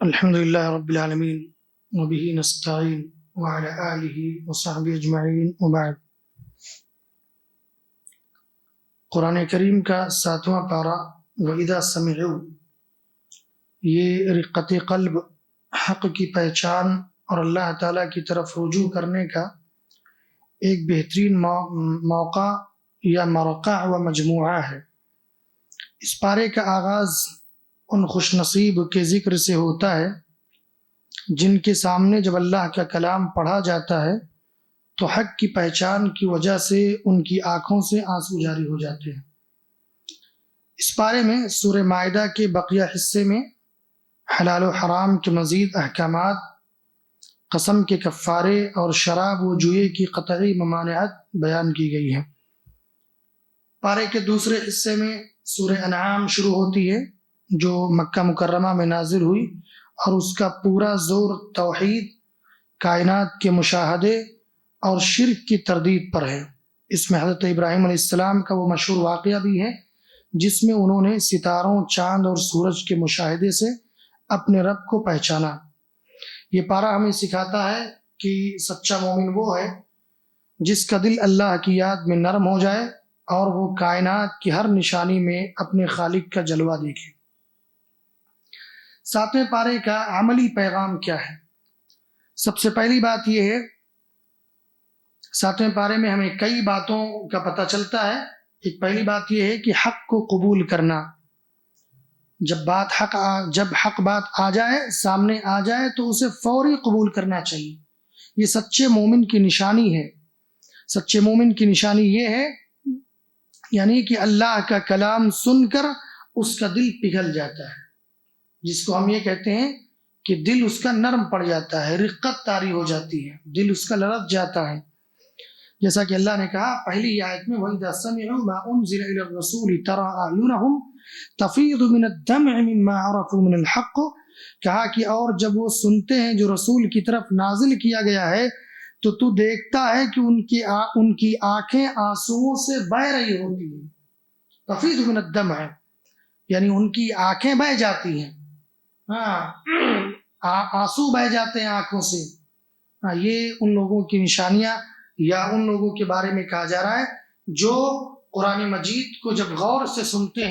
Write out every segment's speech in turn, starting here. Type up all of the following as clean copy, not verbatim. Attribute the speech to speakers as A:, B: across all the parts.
A: الحمد لله رب العالمين وبه نستعين وعلى آله وصحبه أجمعين وبعد. قرآن کریم کا 7واں پارہ وَإِذَا سَمِعُوا، یہ رقت قلب، حق کی پہچان اور اللہ تعالیٰ کی طرف رجوع کرنے کا ایک بہترین موقع یا مرقع و مجموعہ ہے۔ اس پارے کا آغاز ان خوش نصیب کے ذکر سے ہوتا ہے جن کے سامنے جب اللہ کا کلام پڑھا جاتا ہے تو حق کی پہچان کی وجہ سے ان کی آنکھوں سے آنسو جاری ہو جاتے ہیں۔ اس پارے میں سورہ مائدہ کے بقیہ حصے میں حلال و حرام کے مزید احکامات، قسم کے کفارے اور شراب و جوئے کی قطعی ممانعت بیان کی گئی ہے۔ پارے کے دوسرے حصے میں سورہ انعام شروع ہوتی ہے جو مکہ مکرمہ میں نازل ہوئی، اور اس کا پورا زور توحید، کائنات کے مشاہدے اور شرک کی تردید پر ہے۔ اس میں حضرت ابراہیم علیہ السلام کا وہ مشہور واقعہ بھی ہے جس میں انہوں نے ستاروں، چاند اور سورج کے مشاہدے سے اپنے رب کو پہچانا۔ یہ پارہ ہمیں سکھاتا ہے کہ سچا مومن وہ ہے جس کا دل اللہ کی یاد میں نرم ہو جائے اور وہ کائنات کی ہر نشانی میں اپنے خالق کا جلوہ دیکھے۔ 7ویں پارے کا عملی پیغام کیا ہے؟ سب سے پہلی بات یہ ہے، 7ویں پارے میں ہمیں کئی باتوں کا پتہ چلتا ہے۔ ایک پہلی بات یہ ہے کہ حق کو قبول کرنا۔ جب حق بات آ جائے، سامنے آ جائے تو اسے فوری قبول کرنا چاہیے۔ یہ سچے مومن کی نشانی ہے۔ سچے مومن کی نشانی یہ ہے یعنی کہ اللہ کا کلام سن کر اس کا دل پگھل جاتا ہے، جس کو ہم یہ کہتے ہیں کہ دل اس کا نرم پڑ جاتا ہے، رقت طاری ہو جاتی ہے، دل اس کا لرز جاتا ہے۔ جیسا کہ اللہ نے کہا پہلی آیت میں وَإِذَا سَمِعُوا مَا أُنزِلَ إِلَى الرَّسُولِ تَرَىٰ أَعْيُنَهُمْ تَفِيضُ مِنَ الدَّمْعِ مِمَّا عَرَفُوا مِنَ الْحَقِّ، کہا کہ اور جب وہ سنتے ہیں جو رسول کی طرف نازل کیا گیا ہے تو دیکھتا ہے کہ ان کی آنکھیں آنسوؤں سے بہہ رہی ہوتی ہیں۔ تفیض من الدمع یعنی ان کی آنکھیں بہہ جاتی ہیں، آنسو بہہ جاتے ہیں آنکھوں سے۔ یہ ان لوگوں کی نشانیاں یا ان لوگوں کے بارے میں کہا جا رہا ہے جو قرآن مجید کو جب غور سے سنتے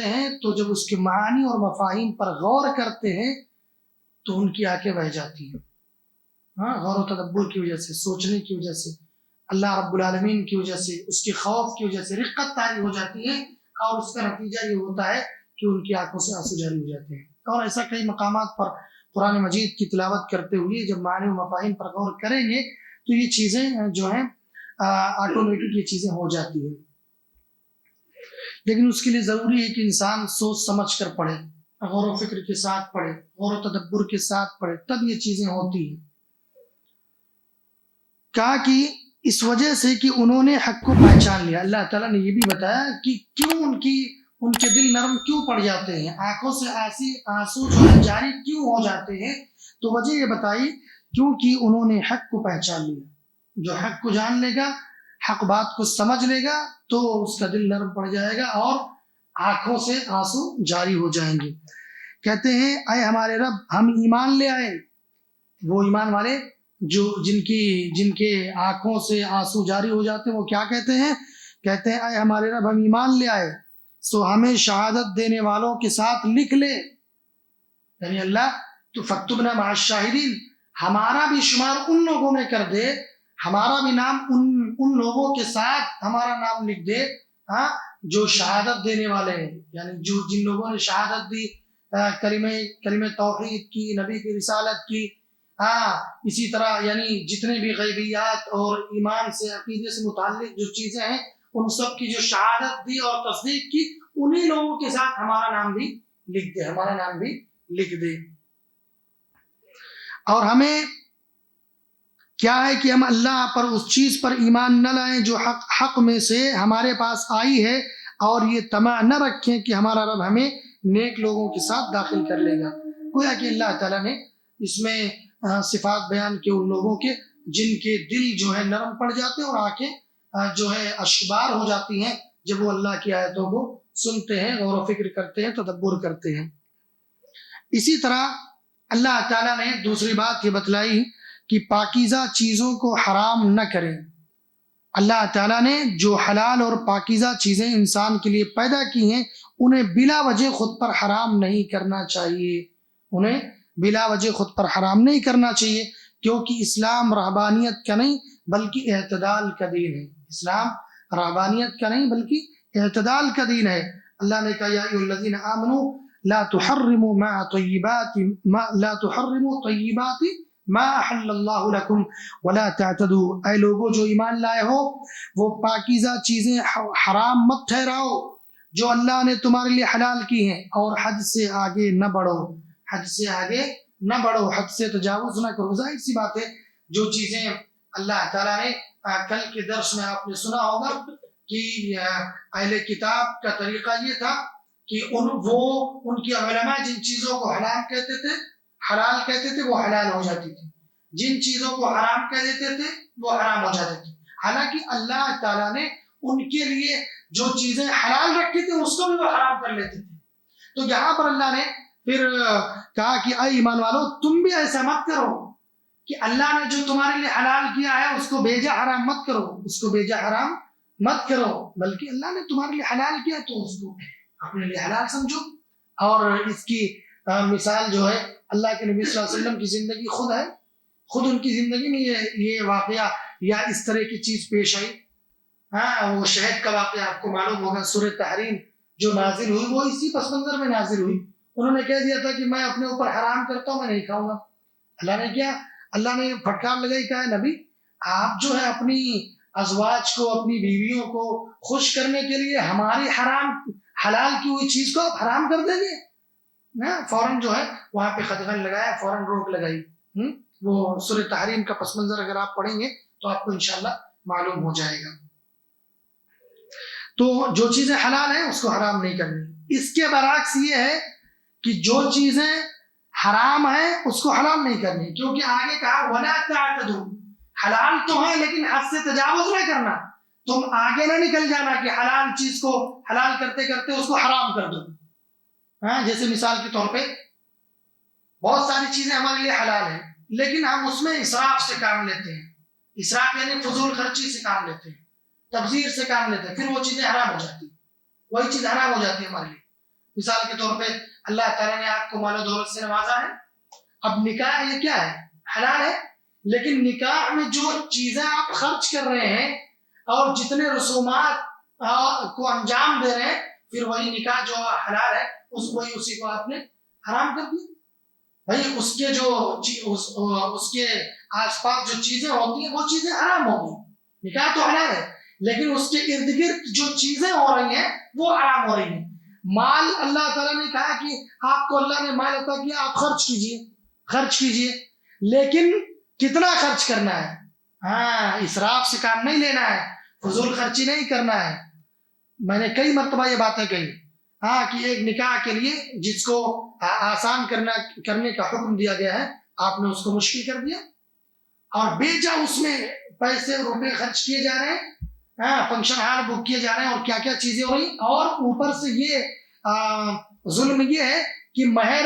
A: ہیں تو جب اس کے معانی اور مفاہیم پر غور کرتے ہیں تو ان کی آنکھیں بہہ جاتی ہیں۔ غور و تدبر کی وجہ سے، سوچنے کی وجہ سے، اللہ رب العالمین کی وجہ سے، اس کے خوف کی وجہ سے رقت طاری ہو جاتی ہے، اور اس کا نتیجہ یہ ہوتا ہے کہ ان کی آنکھوں سے آنسو جاری ہو جاتے ہیں۔ اور ایسا کئی مقامات پر قرآن مجید کی تلاوت کرتے ہوئے جب معنی و مفاہیم پر غور کریں گے تو یہ چیزیں جو ہیں آٹومیٹک یہ چیزیں ہو جاتی ہیں۔ لیکن اس کے لیے ضروری ہے کہ انسان سوچ سمجھ کر پڑھے، غور و فکر کے ساتھ پڑھے، غور و تدبر کے ساتھ پڑھے، تب یہ چیزیں ہوتی ہیں۔ کہا کہ اس وجہ سے کہ انہوں نے حق کو پہچان لیا۔ اللہ تعالیٰ نے یہ بھی بتایا کہ کیوں ان کے دل نرم کیوں پڑ جاتے ہیں، آنکھوں سے آنسو جو ہے جاری کیوں ہو جاتے ہیں، تو وجہ یہ بتائی کیونکہ انہوں نے حق کو پہچان لیا۔ جو حق کو جان لے گا، حق بات کو سمجھ لے گا تو اس کا دل نرم پڑ جائے گا اور آنکھوں سے آنسو جاری ہو جائیں گے۔ کہتے ہیں اے ہمارے رب ہم ایمان لے آئے۔ وہ ایمان والے جن کے آنکھوں سے آنسو جاری ہو جاتے ہیں وہ کیا کہتے ہیں؟ کہتے ہیں اے ہمارے رب ہم ایمان لے آئے سو ہمیں شہادت دینے والوں کے ساتھ لکھ لے، یعنی اللہ تو فاکتبنا مع الشاہدین، ہمارا بھی شمار ان لوگوں میں کر دے، ہمارا بھی نام ان لوگوں کے ساتھ ہمارا نام لکھ دے جو شہادت دینے والے ہیں، یعنی جن لوگوں نے شہادت دی، کلمہ توحید کی، نبی کی رسالت کی، اسی طرح یعنی جتنے بھی غیبیات اور ایمان سے، عقیدے سے متعلق جو چیزیں ہیں ان سب کی جو شہادت دی اور تصدیق کی، انہی لوگوں کے ساتھ ہمارا نام بھی لکھ دے۔ اور ہمیں کیا ہے کہ ہم اللہ پر اس چیز پر ایمان نہ لائیں جو حق میں سے ہمارے پاس آئی ہے، اور یہ طمع نہ رکھیں کہ ہمارا رب ہمیں نیک لوگوں کے ساتھ داخل کر لے گا۔ گویا کہ اللہ تعالیٰ نے اس میں صفات بیان کے ان لوگوں کے جن کے دل جو ہے نرم پڑ جاتے ہیں اور آنکھیں جو ہے اشکبار ہو جاتی ہیں جب وہ اللہ کی آیتوں کو سنتے ہیں، غور و فکر کرتے ہیں، تدبر کرتے ہیں۔ اسی طرح اللہ تعالیٰ نے دوسری بات یہ بتلائی کہ پاکیزہ چیزوں کو حرام نہ کریں. اللہ تعالیٰ نے جو حلال اور پاکیزہ چیزیں انسان کے لیے پیدا کی ہیں انہیں بلا وجہ خود پر حرام نہیں کرنا چاہیے. انہیں بلا وجہ خود پر حرام نہیں کرنا چاہیے، کیونکہ اسلام رہبانیت کا نہیں بلکہ اعتدال کا دین ہے. اسلام رہبانیت کا نہیں بلکہ اعتدال کا دین ہے. اللہ نے کہا یا ایھا الذین آمنوا لا تحرموا طیبات ما احل اللہ لکم ولا تعتدوا. اے لوگوں جو ایمان لائے ہو وہ پاکیزہ چیزیں حرام مت ٹھہراؤ جو اللہ نے تمہارے لیے حلال کی ہیں، اور حد سے آگے نہ بڑھو. حد سے آگے نہ بڑھو، حد سے تجاوز نہ کرو. ظاہر سی بات ہے جو چیزیں اللہ تعالیٰ نے کل کے درس میں آپ نے سنا ہوگا کہ اہل کتاب کا طریقہ یہ تھا کہ ان کے علماء جن چیزوں کو حلال کہتے تھے وہ حلال ہو جاتی تھی، جن چیزوں کو حرام کہہ دیتے تھے وہ حرام ہو جاتی تھی. حالانکہ اللہ تعالیٰ نے ان کے لیے جو چیزیں حلال رکھی تھی اس کو بھی وہ حرام کر لیتے تھے. تو یہاں پر اللہ نے پھر کہا کہ اے ایمان والو تم بھی ایسا مت کرو کہ اللہ نے جو تمہارے لیے حلال کیا ہے اس کو بیجا حرام مت کرو، اس کو بیجا حرام مت کرو، بلکہ اللہ نے تمہارے لیے حلال کیا تو اس کو اپنے لیے حلال سمجھو. اور اس کی مثال جو ہے اللہ کے نبی صلی اللہ علیہ وسلم کی زندگی خود ہے. خود ان کی زندگی میں یہ واقعہ یا اس طرح کی چیز پیش آئی. وہ شہد کا واقعہ آپ کو معلوم ہوگا، سورہ تحریم جو نازل ہوئی وہ اسی پس منظر میں نازل ہوئی. انہوں نے کہہ دیا تھا کہ میں اپنے اوپر حرام کرتا ہوں، میں نہیں کھاؤں گا. اللہ نے پھٹکار لگائی، کہا ہے نبی آپ جو ہے اپنی ازواج کو، اپنی بیویوں کو خوش کرنے کے لیے ہماری حلال کی ہوئی چیز کو آپ حرام کر دیں گے. فوراً جو ہے وہاں پہ خدغن لگایا، فوراً روک لگائی. وہ سورہ تحریم کا پس منظر اگر آپ پڑھیں گے تو آپ کو انشاءاللہ معلوم ہو جائے گا. تو جو چیزیں حلال ہیں اس کو حرام نہیں کرنی. اس کے برعکس یہ ہے کہ جو چیزیں حرام ہیں اس کو حلال نہیں کرنی، کیونکہ آگے کہا وَلَا تَعْتَدُوا. حلال تو ہے لیکن حد سے تجاوز نہ کرنا. تم آگے نہ نکل جانا کہ حلال چیز کو حلال کرتے کرتے اس کو حرام کر دو. جیسے مثال کے طور پہ بہت ساری چیزیں ہمارے لیے حلال ہیں لیکن ہم اس میں اسراف سے کام لیتے ہیں. اسراف یعنی فضول خرچی سے کام لیتے ہیں، تبذیر سے کام لیتے ہیں، پھر وہ چیزیں حرام ہو جاتی ہیں. وہی چیز حرام ہو جاتی ہے ہمارے لیے. مثال کے طور پہ اللہ تعالیٰ نے آپ کو مال و دولت سے نوازا ہے. اب نکاح یہ کیا ہے؟ حلال ہے، لیکن نکاح میں جو چیزیں آپ خرچ کر رہے ہیں اور جتنے رسومات کو انجام دے رہے ہیں، پھر وہی نکاح جو حلال ہے اسی کو آپ نے حرام کر دیا. بھائی اس کے آس پاس جو چیزیں ہوتی ہیں وہ چیزیں حرام ہوگی. نکاح تو حلال ہے لیکن اس کے ارد گرد جو چیزیں ہو رہی ہیں وہ حرام ہو رہی ہیں. مال اللہ تعالیٰ نے کہا کہ آپ کو اللہ نے مال عطا کیا، آپ خرچ کیجئے لیکن کتنا خرچ کرنا ہے؟ اسراف سے کام نہیں لینا ہے، فضول خرچی نہیں کرنا ہے. میں نے کئی مرتبہ یہ باتیں کہی کہ ایک نکاح کے لیے جس کو آسان کرنے کا حکم دیا گیا ہے آپ نے اس کو مشکل کر دیا، اور بیجا اس میں پیسے روپے خرچ کیے جا رہے ہیں، فنکشن ہال بک کیے جا رہے ہیں اور کیا کیا چیزیں ہو رہی. اور اوپر سے یہ ظلم یہ ہے کہ مہر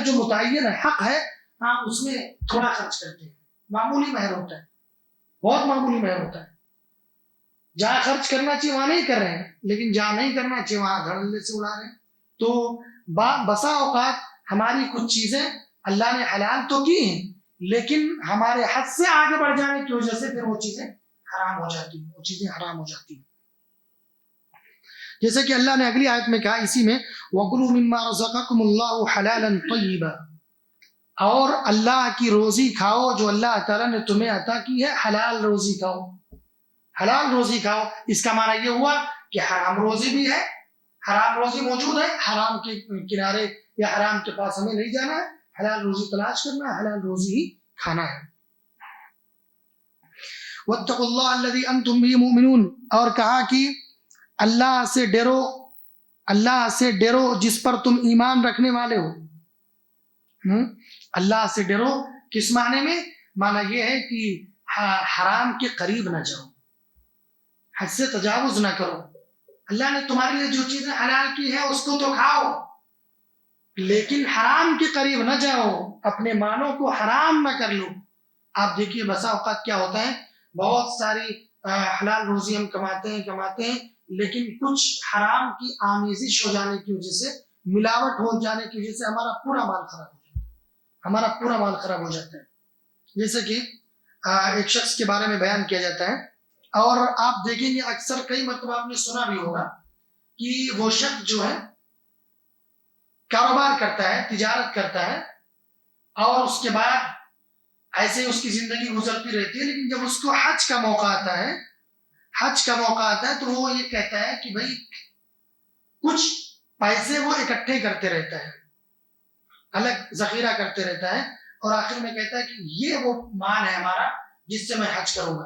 A: جو متعین حق ہے اس میں تھوڑا خرچ کرتے ہیں. معمولی مہر ہوتا ہے، بہت معمولی مہر ہوتا ہے. جہاں خرچ کرنا چاہیے وہاں نہیں کر رہے ہیں، لیکن جہاں نہیں کرنا چاہیے وہاں دھڑلے سے اڑا رہے ہیں. تو بسا اوقات ہماری کچھ چیزیں اللہ نے حلال تو کی ہیں لیکن ہمارے حد سے آگے بڑھ جانے کی وجہ سے پھر وہ چیزیں حرام ہو جاتی ہیں. جیسے کہ اللہ نے اگلی آیت میں کہا اسی میں وَكُلُوا مِمَّا رَزَقَكُمُ اللَّهُ حَلَالًا طَيِّبًا. اور اللہ کی روزی کھاؤ جو اللہ تعالیٰ نے تمہیں عطا کی ہے، حلال روزی کھاؤ. اس کا معنی یہ ہوا کہ حرام روزی بھی ہے، حرام روزی موجود ہے، حرام کے کنارے یا حرام کے پاس ہمیں نہیں جانا ہے، حلال روزی تلاش کرنا ہے، حلال روزی ہی کھانا ہے. وَاتَّقُوا اللَّهَ الَّذِي أَنْتُمْ بِهِ مُؤْمِنُونَ. اور کہا کہ اللہ سے ڈرو جس پر تم ایمان رکھنے والے ہو. اللہ سے ڈرو کس معنی میں؟ معنی یہ ہے کہ حرام کے قریب نہ جاؤ، حد سے تجاوز نہ کرو. اللہ نے تمہارے لیے جو چیزیں حلال کی ہے اس کو تو کھاؤ، لیکن حرام کے قریب نہ جاؤ، اپنے مالوں کو حرام نہ کر لو۔ آپ دیکھیے بسا اوقات کیا ہوتا ہے، بہت ساری حلال روزی ہم کماتے ہیں لیکن کچھ حرام کی آمیزش ہو جانے کی وجہ سے، ملاوٹ ہو جانے کی وجہ سے ہمارا پورا مال خراب ہو جاتا ہے، ہمارا پورا مال خراب ہو جاتا ہے۔ جیسے کہ ایک شخص کے بارے میں بیان کیا جاتا ہے، اور آپ دیکھیں گے اکثر کئی مرتبہ آپ نے سنا بھی ہوگا کہ وہ شخص جو ہے کاروبار کرتا ہے، تجارت کرتا ہے، اور اس کے بعد ایسے ہی اس کی زندگی گزرتی رہتی ہے، لیکن جب اس کو حج کا موقع آتا ہے تو وہ یہ کہتا ہے کہ بھائی کچھ پیسے وہ اکٹھے کرتے رہتا ہے، الگ ذخیرہ کرتے رہتا ہے، اور آخر میں کہتا ہے کہ یہ وہ مال ہے ہمارا جس سے میں حج کروں گا۔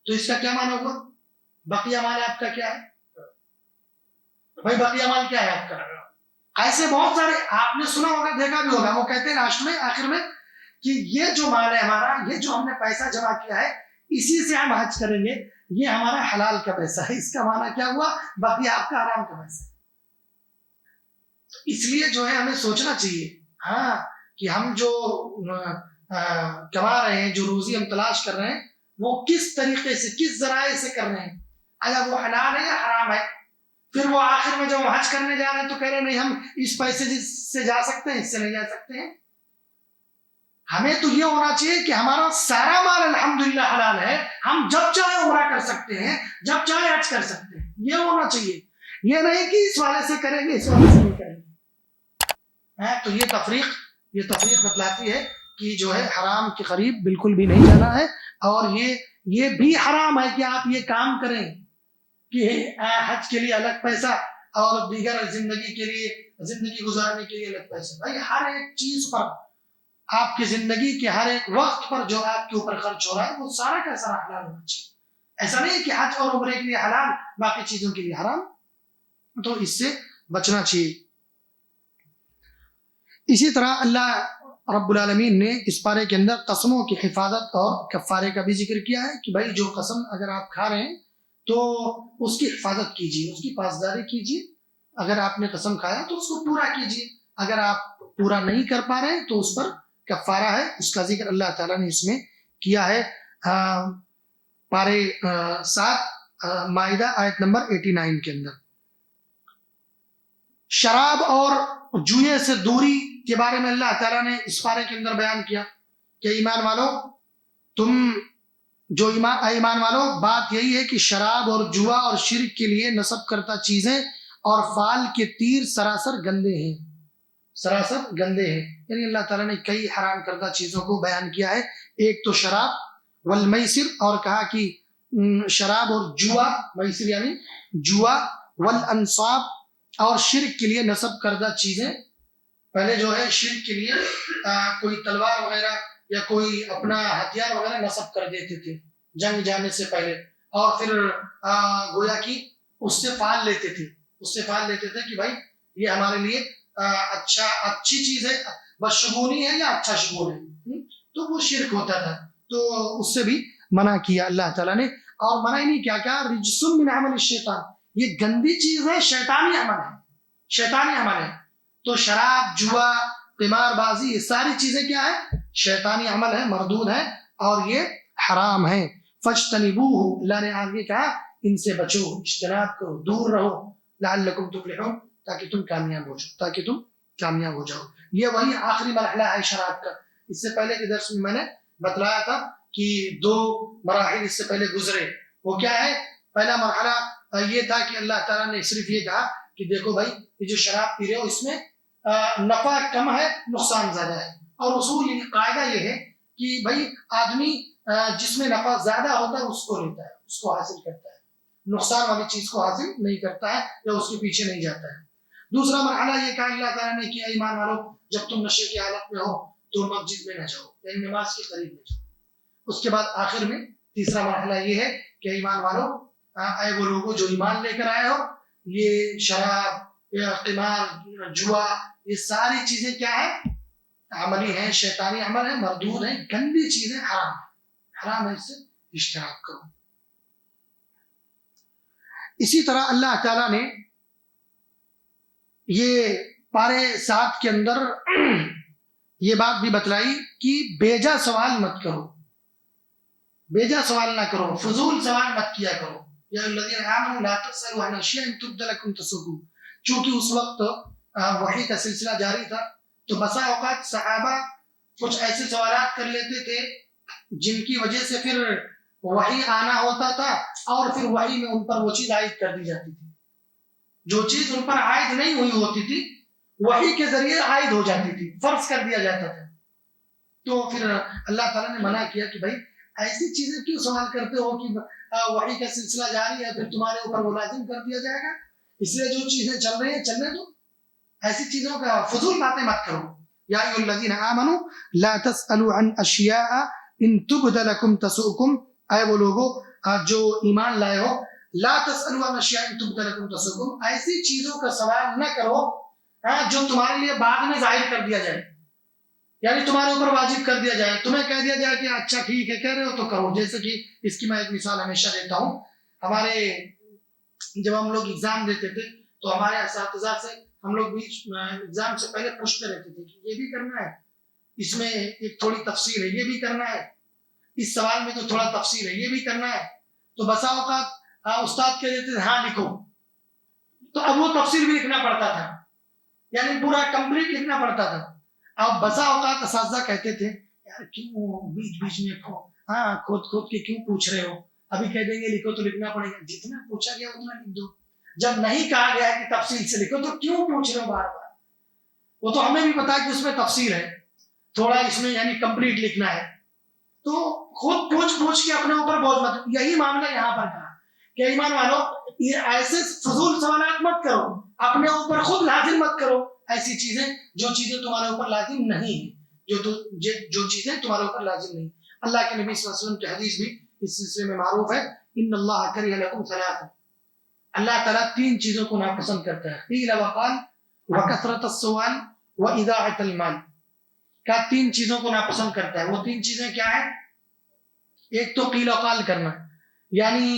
A: تو اس کا کیا معنی ہوگا؟ بقیہ مال آپ کا کیا ہے؟ بھائی بقیہ مال کیا ہے آپ کا؟ ایسے بہت سارے آپ نے سنا ہوگا، دیکھا بھی ہوگا، وہ کہتے ہیں لاسٹ میں آخر میں کہ یہ جو مال ہے ہمارا، یہ جو ہم نے پیسہ جمع کیا ہے اسی سے ہم حج کریں گے، یہ ہمارا حلال کا پیسہ ہے۔ اس کا معنی کیا ہوا؟ باقی آپ کا حرام کا پیسہ ہے۔ اس لیے جو ہے ہمیں سوچنا چاہیے ہاں کہ ہم جو کما رہے ہیں، جو روزی ہم تلاش کر رہے ہیں، وہ کس طریقے سے، کس ذرائع سے کر رہے ہیں، اگر وہ حلال ہے یا حرام ہے۔ پھر وہ آخر میں جب ہم حج کرنے جا رہے ہیں تو کہہ رہے نہیں ہم اس پیسے سے جا سکتے ہیں، اس سے نہیں جا سکتے ہیں۔ ہمیں تو یہ ہونا چاہیے کہ ہمارا سارا مال الحمدللہ حلال ہے، ہم جب چاہے عمرہ کر سکتے ہیں، جب چاہے حج کر سکتے ہیں، یہ ہونا چاہیے۔ یہ نہیں کہ اس والے سے کریں گے، اس والے سے نہیں کریں گے۔ تو یہ تفریق بتلاتی ہے کہ جو ہے حرام کے قریب بالکل بھی نہیں جانا ہے، اور یہ بھی حرام ہے کہ آپ یہ کام کریں کہ حج کے لیے الگ پیسہ اور دیگر زندگی گزارنے کے لیے الگ پیسہ۔ بھائی ہر ایک چیز پر، آپ کی زندگی کے ہر ایک وقت پر جو آپ کے اوپر خرچ ہو رہا ہے وہ سارا کا سارا حلال ہونا چاہیے۔ ایسا نہیں کہ حج اور عمرے کے لیے حلال، باقی چیزوں کے لیے حرام، تو اس سے بچنا چاہیے۔ اسی طرح اللہ رب العالمین نے اس پارے کے اندر قسموں کی حفاظت اور کفارے کا بھی ذکر کیا ہے کہ بھائی جو قسم اگر آپ کھا رہے ہیں تو اس کی حفاظت کیجیے، اس کی پاسداری کیجیے۔ اگر آپ نے قسم کھایا تو اس کو پورا کیجیے، اگر آپ پورا نہیں کر پا رہے ہیں تو اس پر کفارہ ہے، اس کا ذکر اللہ تعالیٰ نے اس میں کیا ہے۔ پارے 7 مائدہ آیت نمبر 89 کے اندر شراب اور جوئے سے دوری کے بارے میں اللہ تعالیٰ نے اس پارے کے اندر بیان کیا کہ ایمان والو، ایمان والو، بات یہی ہے کہ شراب اور جوا اور شرک کے لیے نصب کرتا چیزیں اور فال کے تیر سراسر گندے ہیں، سراسر گندے ہیں۔ یعنی اللہ تعالیٰ نے کئی حرام کردہ چیزوں کو بیان کیا ہے۔ ایک تو شراب والمیسر، اور کہا کہ شراب اور جوا، میسر یعنی جوا، والانصاب، اور شرک کے لیے نصب کردہ چیزیں۔ پہلے جو ہے شرک کے لیے کوئی تلوار وغیرہ یا کوئی اپنا ہتھیار وغیرہ نصب کر دیتے تھے جنگ جانے سے پہلے، اور پھر گویا کہ اس سے فال لیتے تھے کہ بھائی یہ ہمارے لیے اچھی چیز ہے، بس شگونی ہے یا اچھا شگون ہے، تو وہ شرک ہوتا تھا۔ تو اس سے بھی منع کیا اللہ تعالیٰ نے، اور منع ہی نہیں کیا رجس من عمل الشیطان، یہ گندی چیز ہے، شیطانی عمل ہے۔ تو شراب، جوا، قمار بازی، یہ ساری چیزیں کیا ہے؟ شیطانی عمل ہے، مردود ہے، اور یہ حرام ہے۔ فاجتنبوہ، اللہ نے آگے کہا ان سے بچو، اجتناب کرو، دور رہو، لعلکم تفلحون، تاکہ تم کامیاب ہو جاؤ۔ یہ وہی آخری مرحلہ ہے شراب کا۔ اس سے پہلے کے درس میں نے بتلایا تھا کہ 2 مراحل اس سے پہلے گزرے۔ وہ کیا ہے؟ پہلا مرحلہ یہ تھا کہ اللہ تعالیٰ نے صرف یہ کہا کہ دیکھو بھائی یہ جو شراب پی رہے ہو اس میں نفع کم ہے، نقصان زیادہ ہے، اور اصول یہ قاعدہ یہ ہے کہ بھائی آدمی جس میں نفع زیادہ ہوتا ہے اس کو لیتا ہے، اس کو حاصل کرتا ہے، نقصان والی چیز کو حاصل نہیں کرتا ہے یا اس کے پیچھے نہیں جاتا ہے۔ دوسرا مرحلہ یہ کہا اللہ تعالیٰ نے کہ ایمان والو، جب تم نشے کی حالت میں ہو تو مسجد میں نہ جاؤ، یعنی نماز کے قریب نہ جاؤ۔ اس کے بعد آخر میں تیسرا مرحلہ یہ ہے کہ ایمان والو، اے وہ لوگوں جو ایمان لے کر آئے ہو، یہ شراب یا قمار، جوا، یہ ساری چیزیں کیا ہے؟ عملی ہیں، شیطانی عمل ہے، مردود ہیں، گندی چیزیں، حرام ہے، اس سے اجتناب کرو۔ اسی طرح اللہ تعالیٰ نے یہ پارے 7 کے اندر یہ بات بھی بتلائی کہ بیجا سوال مت کرو، بیجا سوال نہ کرو، فضول سوال مت کیا کرو. یا الذین آمنوا لا تسألوا عن اشیاء ان تبد لکم تسؤکم. چونکہ اس وقت وحی کا سلسلہ جاری تھا تو بسا اوقات صحابہ کچھ ایسے سوالات کر لیتے تھے جن کی وجہ سے پھر وحی آنا ہوتا تھا اور پھر وحی میں ان پر وہ چیز عائد کر دی جاتی تھی. جو چیز ان پر عائد نہیں ہوئی ہوتی تھی وحی کے ذریعے عائد ہو جاتی تھی، فرض کر دیا جاتا تھا. تو پھر اللہ تعالیٰ نے منع کیا کہ بھائی ایسی چیزیں کیوں سوال کرتے ہو کہ وحی کا سلسلہ جاری ہے پھر تمہارے اوپر وہ لازم کر دیا جائے گا. اس لیے جو چیزیں چل رہی ہیں چلنے دو، ایسی چیزوں کا فضول باتیں مت کرو. یا ایھا الذین آمنوا لا تسألوا عن اشیاء ان تبد لکم تسؤکم. اے وہ لوگو جو ایمان لائے ہو، لا تسألوا عن اشیاء ان تبد لکم تسؤکم، ایسی چیزوں کا سوال نہ کرو جو تمہارے لیے بعد میں ظاہر کر دیا جائے، یعنی تمہارے اوپر واجب کر دیا جائے، تمہیں کہہ دیا جائے کہ اچھا ٹھیک ہے کہہ رہے ہو تو کرو. جیسے کہ اس کی میں ایک مثال ہمیشہ دیتا ہوں. ہمارے جب ہم لوگ ایگزام دیتے تھے تو ہمارے اساتذہ سے ہم لوگ بھی ایگزام سے پہلے پوچھتے رہتے تھے کہ یہ بھی کرنا ہے، اس میں ایک تھوڑی تفصیل ہے، یہ بھی کرنا ہے، اس سوال میں تو تھوڑا تفصیل ہے، یہ بھی کرنا ہے. تو بسا اوقات استاد کہہ دیتے تھے ہاں لکھو، تو اب وہ تفصیل بھی لکھنا پڑتا تھا، یعنی پورا کمپلیٹ لکھنا پڑتا تھا. اب بسا اوقات اساتذہ کہتے تھے یار کیوں بیچ بیچ میں کھود کھود کے کیوں پوچھ رہے ہو، ابھی کہہ دیں گے لکھو تو لکھنا پڑے گا، جتنا پوچھا گیا اتنا لکھ دو. جب نہیں کہا گیا کہ تفصیل سے لکھو تو کیوں پوچھ رہے ہو بار بار؟ وہ تو ہمیں بھی پتا ہے کہ اس میں تفصیل ہے، تھوڑا اس میں یعنی کمپلیٹ لکھنا ہے. تو خود پوچھ کے اپنے اوپر بہت مت. یہی معاملہ یہاں پر کہا کہ ایمان والو یہ ایسے فضول سوالات مت کرو، اپنے اوپر خود لازم مت کرو ایسی چیزیں جو چیزیں تمہارے اوپر لازم نہیں ہیں، جو چیزیں تمہارے اوپر لازم نہیں. اللہ کے نبی صلی اللہ علیہ وسلم کی حدیث بھی اس سلسلے میں معروف ہے، ان اللہ کرہ لکم ثلاث. اللہ تعالیٰ 3 چیزوں کو ناپسند کرتا ہے، قیل وقال وکثرت السؤال واضاعۃ المال. کا 3 چیزوں کو ناپسند کرتا ہے. وہ 3 چیزیں کیا ہیں؟ ایک تو قیل وقال کرنا، یعنی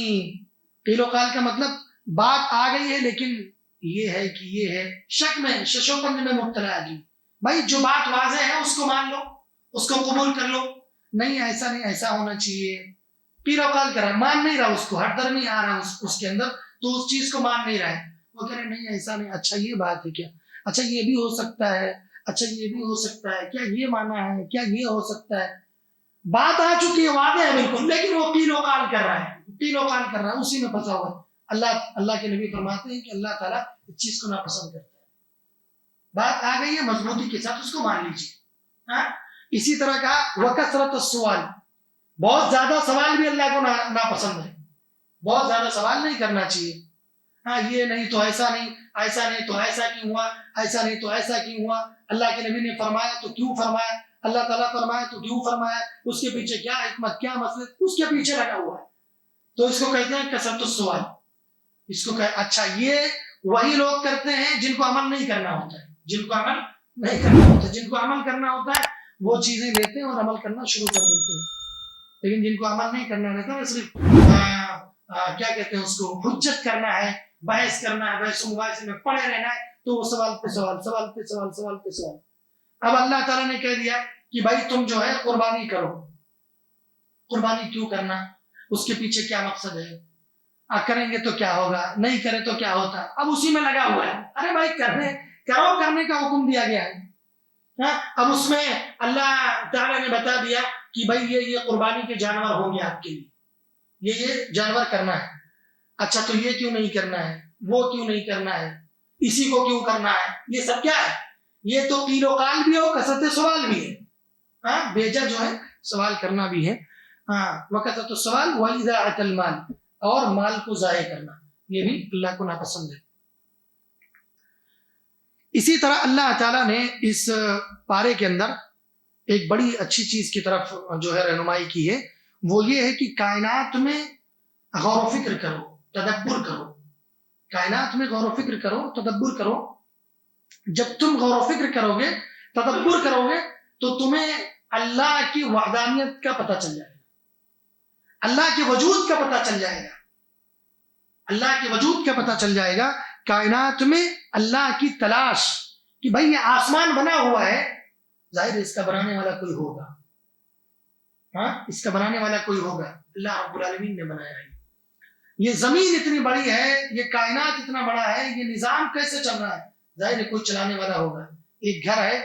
A: قیل وقال کا مطلب بات آ گئی ہے لیکن یہ ہے کہ یہ ہے، شک میں شش و پنج میں مبتلا آدمی. بھائی جو بات واضح ہے اس کو مان لو، اس کو قبول کر لو. نہیں ایسا نہیں، ایسا ہونا چاہیے. قیل وقال کر رہا ہے، مان نہیں رہا، اس کو ہر در نہیں آ رہا اس کے اندر، تو اس چیز کو مان نہیں رہا ہے. وہ کہہ رہے نہیں ایسا نہیں، اچھا یہ بات ہے کیا، اچھا یہ بھی ہو سکتا ہے، اچھا یہ بھی ہو سکتا ہے، کیا یہ مانا ہے، کیا یہ ہو سکتا ہے. بات آ چکی ہے، واضح ہے بالکل، لیکن وہ قیل وقال کر رہا ہے، قیل وقال کر رہا ہے، اسی میں پھنسا ہوا ہے. اللہ کے نبی فرماتے ہیں کہ اللہ تعالیٰ اس چیز کو ناپسند کرتا ہے. بات آ گئی ہے مضبوطی کے ساتھ اس کو مان لیجیے. اسی طرح کہا وکثرت السؤال، بہت زیادہ سوال بھی اللہ کو ناپسند ہے، بہت زیادہ سوال نہیں کرنا چاہیے. یہ نہیں تو ایسا نہیں، ایسا نہیں تو ایسا کیوں ہوا، ایسا نہیں تو ایسا کیوں ہوا، اللہ کے نبی نے فرمایا تو کیوں فرمایا، اللہ تعالیٰ فرمایا تو کیوں فرمایا، اس کے پیچھے کیا حکمت، کیا مسئلہ اس کے پیچھے لگا ہوا ہے. تو اس کو کہتے ہیں کثرت السؤال. اس کو اچھا یہ وہی لوگ کرتے ہیں جن کو عمل نہیں کرنا ہوتا ہے، جن کو عمل نہیں کرنا ہوتا ہے. جن کو عمل کرنا ہوتا ہے وہ چیزیں لیتے ہیں اور عمل کرنا شروع کر دیتے ہیں، لیکن جن کو عمل نہیں کرنا رہتا وہ صرف کیا کہتے ہیں اس کو حجت کرنا ہے، بحث کرنا ہے، بحث و مباحثے میں پڑے رہنا ہے، تو وہ سوال پہ سوال، سوال پہ سوال، سوال پہ سوال. اب اللہ تعالیٰ نے کہہ دیا کہ بھائی تم جو ہے قربانی کرو. قربانی کیوں کرنا، اس کے پیچھے کیا مقصد ہے، کریں گے تو کیا ہوگا، نہیں کریں تو کیا ہوتا. اب اسی میں لگا ہوا ہے. ارے بھائی کرنے کا حکم دیا گیا ہے. اب اس میں اللہ تعالیٰ نے بتا دیا کہ بھائی یہ قربانی کے جانور ہوں گے آپ کے لیے، یہ جانور کرنا ہے. اچھا تو یہ کیوں نہیں کرنا ہے، وہ کیوں نہیں کرنا ہے، اسی کو کیوں کرنا ہے، یہ سب کیا ہے؟ یہ تو قیل و قال بھی ہو، کثرت سوال بھی ہے. بیجا جو ہے سوال کرنا بھی ہے. وکثرت السؤال واضاعۃ المال، اور مال کو ضائع کرنا، یہ بھی اللہ کو ناپسند ہے. اسی طرح اللہ تعالیٰ نے اس پارے کے اندر ایک بڑی اچھی چیز کی طرف جو ہے رہنمائی کی ہے، وہ یہ ہے کہ کائنات میں غور و فکر کرو، تدبر کرو. کائنات میں غور و فکر کرو، تدبر کرو. جب تم غور و فکر کرو گے، تدبر کرو گے، تو تمہیں اللہ کی وحدانیت کا پتہ چل جائے گا، اللہ کے وجود کا پتہ چل جائے گا، اللہ کے وجود کا پتہ چل جائے گا. کائنات میں اللہ کی تلاش، کہ بھائی یہ آسمان بنا ہوا ہے، ظاہر ہے اس کا بنانے والا کوئی ہوگا، ہاں اس کا بنانے والا کوئی ہوگا، اللہ رب العالمین نے بنایا ہے۔ یہ زمین اتنی بڑی ہے، یہ کائنات اتنا بڑا ہے، یہ نظام کیسے چل رہا ہے؟ ظاہر ہے کوئی چلانے والا ہوگا۔ ایک گھر ہے،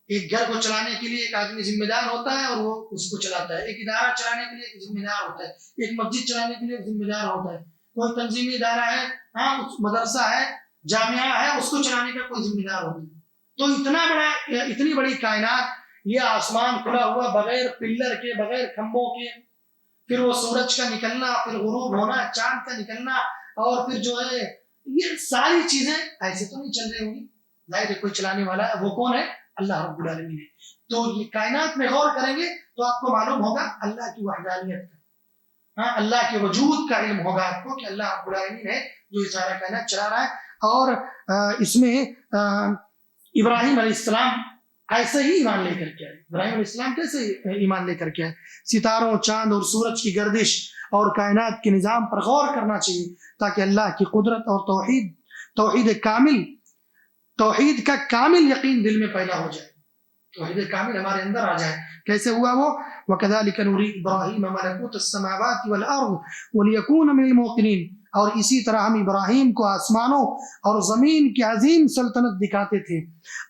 A: ایک گھر کو چلانے کے لیے ایک آدمی ذمہ دار ہوتا ہے اور وہ اس کو چلاتا ہے۔ ایک ادارہ چلانے کے لیے ایک ذمہ دار ہوتا ہے، ایک مسجد چلانے کے لیے ایک ذمہ دار ہوتا ہے، کوئی تنظیمی ادارہ ہے، ہاں مدرسہ ہے، جامعہ ہے، اس کو چلانے کا کوئی ذمہ دار ہوتا ہے۔ تو اتنا بڑا، اتنی بڑی کائنات، یہ آسمان کھلا ہوا بغیر پلر کے، بغیر کھمبوں کے، پھر وہ سورج کا نکلنا، پھر غروب ہونا، چاند کا نکلنا، اور پھر جو ہے یہ ساری چیزیں ایسے تو نہیں چل رہی ہوں گی، ظاہر ہے کوئی چلانے والا ہے، وہ کون ہے؟ اللہ رب العالمین ہے۔ تو یہ کائنات میں غور کریں گے تو آپ کو معلوم ہوگا اللہ کی وحدانیت کا، ہاں اللہ کے وجود کا علم ہوگا آپ کو کہ اللہ رب العالمین ہے جو یہ سارا کائنات چلا رہا ہے۔ اور اس میں ابراہیم علیہ السلام ایسے ہی ایمان لے کر کے آئے۔ ابراہیم علیہ السلام کیسے ایمان لے کر کے آئے؟ ستاروں، چاند اور سورج کی گردش اور کائنات کے نظام پر غور کرنا چاہیے تاکہ اللہ کی قدرت اور توحید کا کامل یقین دل میں پیدا ہو جائے، توحید کامل ہمارے اندر آ جائے۔ کیسے ہوا وہ؟ وَكَذَلِكَ نُرِي إِبْرَاهِيمَ مَلَكُوتَ السَّمَاوَاتِ وَالْأَرْضِ وَلِيَكُونَ مِنَ الْمُوقِنِينَ، اور اسی طرح ہم ابراہیم کو آسمانوں اور زمین کی عظیم سلطنت دکھاتے تھے،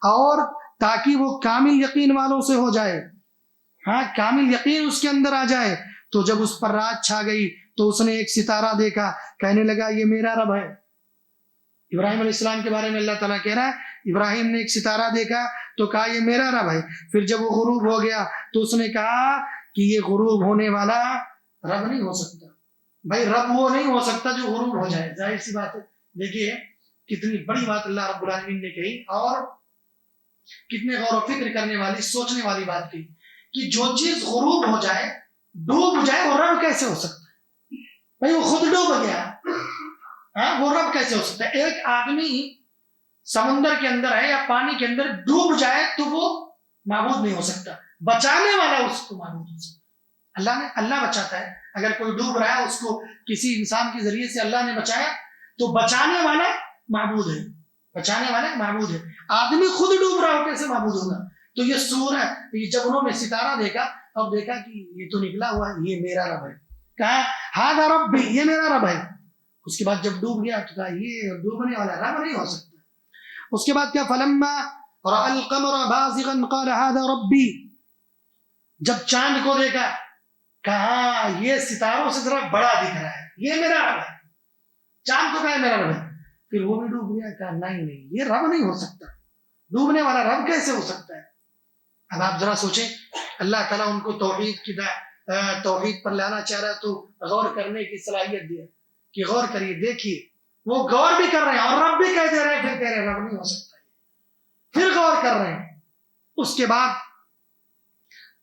A: اور تاکہ وہ کامل یقین والوں سے ہو جائے، ہاں کامل یقین اس کے اندر آ جائے۔ تو جب اس پر رات چھا گئی تو اس نے ایک ستارہ دیکھا، کہنے لگا یہ میرا رب ہے۔ ابراہیم علیہ السلام کے بارے میں اللہ تعالیٰ کہہ رہا ہے ابراہیم نے ایک ستارہ دیکھا تو کہا یہ میرا رب ہے۔ پھر جب وہ غروب ہو گیا تو اس نے کہا کہ یہ غروب ہونے والا رب نہیں ہو سکتا۔ بھائی رب وہ نہیں ہو سکتا جو غروب ہو جائے، ظاہر سی بات ہے۔ دیکھیے کتنی بڑی بات اللہ رب العالمین نے کہی، اور کتنے غور و فکر کرنے والی، سوچنے والی بات کی کہ جو چیز غروب ہو جائے، ڈوب جائے، وہ رب کیسے ہو سکتا ہے؟ بھائی وہ خود ڈوب گیا، ہاں وہ رب کیسے ہو سکتا ہے؟ ایک آدمی سمندر کے اندر ہے یا پانی کے اندر ڈوب جائے تو وہ معبود نہیں ہو سکتا، بچانے والا اس کو معبود ہو سکتا۔ اللہ بچاتا ہے۔ اگر کوئی ڈوب رہا ہے، اس کو کسی انسان کے ذریعے سے اللہ نے بچایا تو بچانے والا معبود ہے، بچانے والا معبود ہے۔ آدمی خود ڈوب رہا ہو کیسے معبود ہوگا؟ تو یہ سورج، جب انہوں نے ستارہ دیکھا اور دیکھا کہ یہ تو نکلا ہوا ہے، یہ میرا رب ہے، کہا ہذا ربی، یہ میرا رب ہے۔ اس کے بعد جب ڈوب گیا تو کہا یہ ڈوبنے والا رب نہیں ہو سکتا۔ اس کے بعد کیا؟ فلما رأى القمر بازغا قال هذا ربی، جب چاند کو دیکھا کہا یہ ستاروں سے ذرا بڑا دکھ رہا ہے، یہ میرا رب ہے۔ چاند کو کہا میرا رب ہے، پھر وہ بھی ڈوب گیا، کہا نہیں یہ رب نہیں ہو سکتا، ڈوبنے والا رب کیسے ہو سکتا ہے؟ اب آپ ذرا سوچیں، اللہ تعالیٰ ان کو توحید پر لانا چاہ رہا ہے تو غور کرنے کی صلاحیت دیا کہ غور کریے، دیکھیے۔ وہ غور بھی کر رہے ہیں اور رب بھی کہہ دے رہے ہیں، پھر کہہ رہے ہیں رب نہیں ہو سکتا، پھر غور کر رہے ہیں۔ اس کے بعد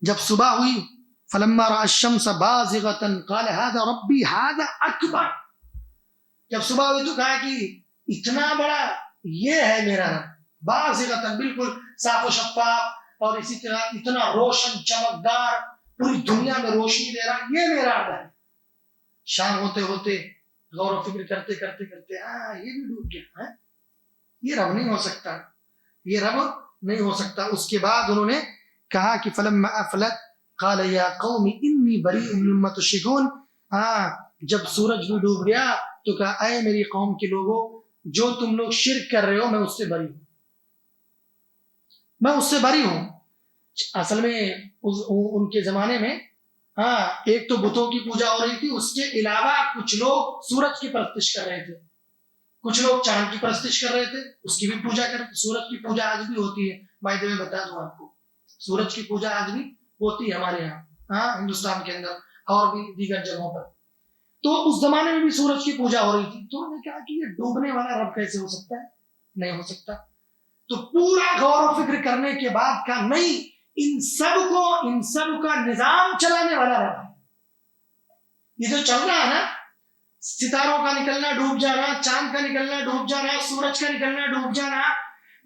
A: جب صبح ہوئی، فلما رأى الشمس بازغة قال هذا ربي هذا اکبر، جب صبح ہوئی تو کہا کہ اتنا بڑا یہ ہے میرا رب، بازغة بالکل صاف و شفاف، اور اسی طرح اتنا روشن چمکدار، پوری دنیا میں روشنی دے رہا، یہ میرا رب ہے۔ شام ہوتے ہوتے غور و فکر کرتے کرتے کرتے یہ بھی ڈوب گیا، یہ رب نہیں ہو سکتا، یہ رب نہیں ہو سکتا۔ اس کے بعد انہوں نے کہا کہ فلما افلت قال یا قوم انی بریء مما تشرکون، جب سورج بھی ڈوب گیا تو کہا اے میری قوم کے لوگوں، جو تم لوگ شرک کر رہے ہو میں اس سے بری ہوں، میں اس سے بری ہوں۔ اصل میں ان کے زمانے میں ایک تو بتوں کی پوجا ہو رہی تھی، اس کے علاوہ کچھ لوگ سورج کی پرستش کر رہے تھے، کچھ لوگ چاند کی پرستش کر رہے تھے، اس کی بھی پوجا کر۔ سورج کی پوجا آج بھی ہوتی ہے، میں بتا دوں آپ کو، سورج کی پوجا آج بھی ہوتی ہے ہمارے یہاں، ہندوستان کے اندر اور بھی دیگر جگہوں پر۔ تو اس زمانے میں بھی سورج کی پوجا ہو رہی تھی، تو انہوں نے کہا کہ یہ ڈوبنے والا رب کیسے ہو سکتا ہے؟ نہیں ہو سکتا۔ تو پورا غور و فکر کرنے کے بعد کہا نہیں، ان سب کا نظام چلانے والا رب ہے۔ یہ جو چل رہا ہے نا، ستاروں کا نکلنا ڈوب جانا، چاند کا نکلنا ڈوب جانا، سورج کا نکلنا ڈوب جانا،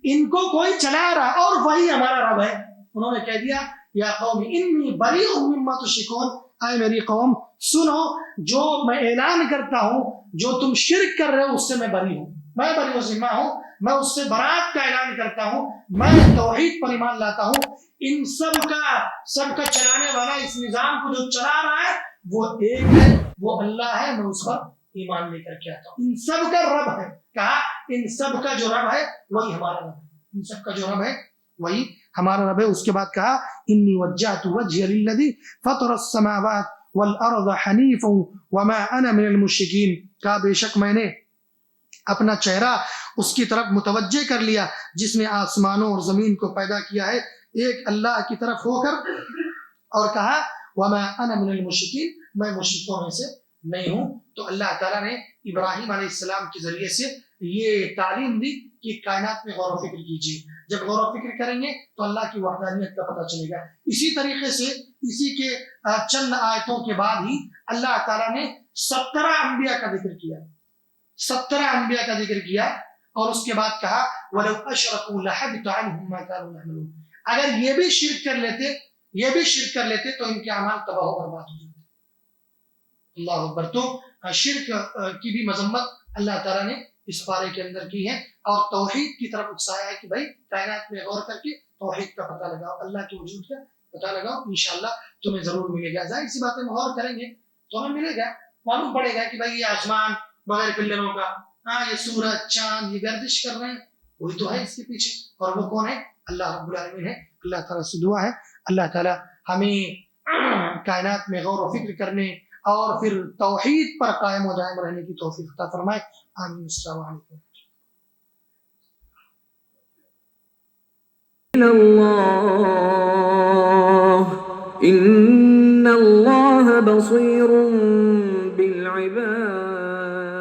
A: ان کو کوئی چلا رہا اور وہی ہمارا رب ہے۔ انہوں نے کہہ دیا یا قوم انی بریء مما تشرکون، اے میری قوم سنو، جو میں اعلان کرتا ہوں، جو تم شرک کر رہے ہو اس سے میں بری ہوں، میں بری و ذمہ ہوں، میں اس سے برات کا اعلان کرتا ہوں، میں توحید پر ایمان لاتا ہوں. ان سب کا چلانے والا، اس نظام کو جو چلا رہا ہے وہ ایک ہے، وہ اللہ ہے. میں اس پر ایمان لے کر کے آتا ہوں. ان سب کا رب ہے، کہا ان سب کا جو رب ہے وہی ہمارا رب ہے. ان سب کا جو رب ہے وہی ہمارا رب ہے. اس کے بعد کہا انی وجہت وجہی للذی فطر السماوات والارض حنیفا وما انا من المشرکین. کہا بے شک میں نے اپنا چہرہ اس کی طرف متوجہ کر لیا جس نے آسمانوں اور زمین کو پیدا کیا ہے ایک اللہ کی طرف ہو کر، اور کہا وما انا من المشرکین، میں مشرکوں میں سے نہیں ہوں. تو اللہ تعالیٰ نے ابراہیم علیہ السلام کے ذریعے سے یہ تعلیم دی کہ کائنات میں غور و فکر کیجیے. جب غور و فکر کریں گے تو اللہ کی وحدانیت کا پتہ چلے گا. اسی طریقے سے اسی کے چند آیتوں کے بعد ہی اللہ تعالیٰ نے 17 انبیاء کا ذکر کیا، 17 انبیاء کا ذکر کیا، اور اس کے بعد کہا وَلَوْ أَشْرَكُوا لَحَبِطَ عَنْهُمْ مَا كَانُوا يَعْمَلُونَ. اگر یہ بھی شرک کر لیتے تو ان کے اعمال تباہ و برباد ہو جاتے. اللہ اکبر. تو شرک کی بھی مذمت اللہ تعالیٰ نے اس پارے کے اندر کی ہے، اور توحید کی طرف اکسایا ہے کہ بھائی کائنات میں غور کر کے توحید کا پتہ لگاؤ، اللہ کے وجود کا پتہ لگاؤ، انشاءاللہ تمہیں ضرور ملے گا. ظاہر سی باتیں غور کریں گے تو ہمیں ملے گا، معلوم پڑے گا کہ بھائی یہ آسمان بغیر پلروں کا، ہاں یہ سورج چاند یہ گردش کر رہے ہیں، وہی تو ہے اس کے پیچھے، اور وہ کون ہے؟ اللہ رب العالمین ہے. اللہ تعالیٰ سے دعا ہے اللہ تعالیٰ ہمیں کائنات میں غور و فکر کرنے اور پھر توحید پر قائم و دائم رہنے کی توفیق عطا فرمائے. آمین. السلام علیکم.
B: إن الله بصير بالعباد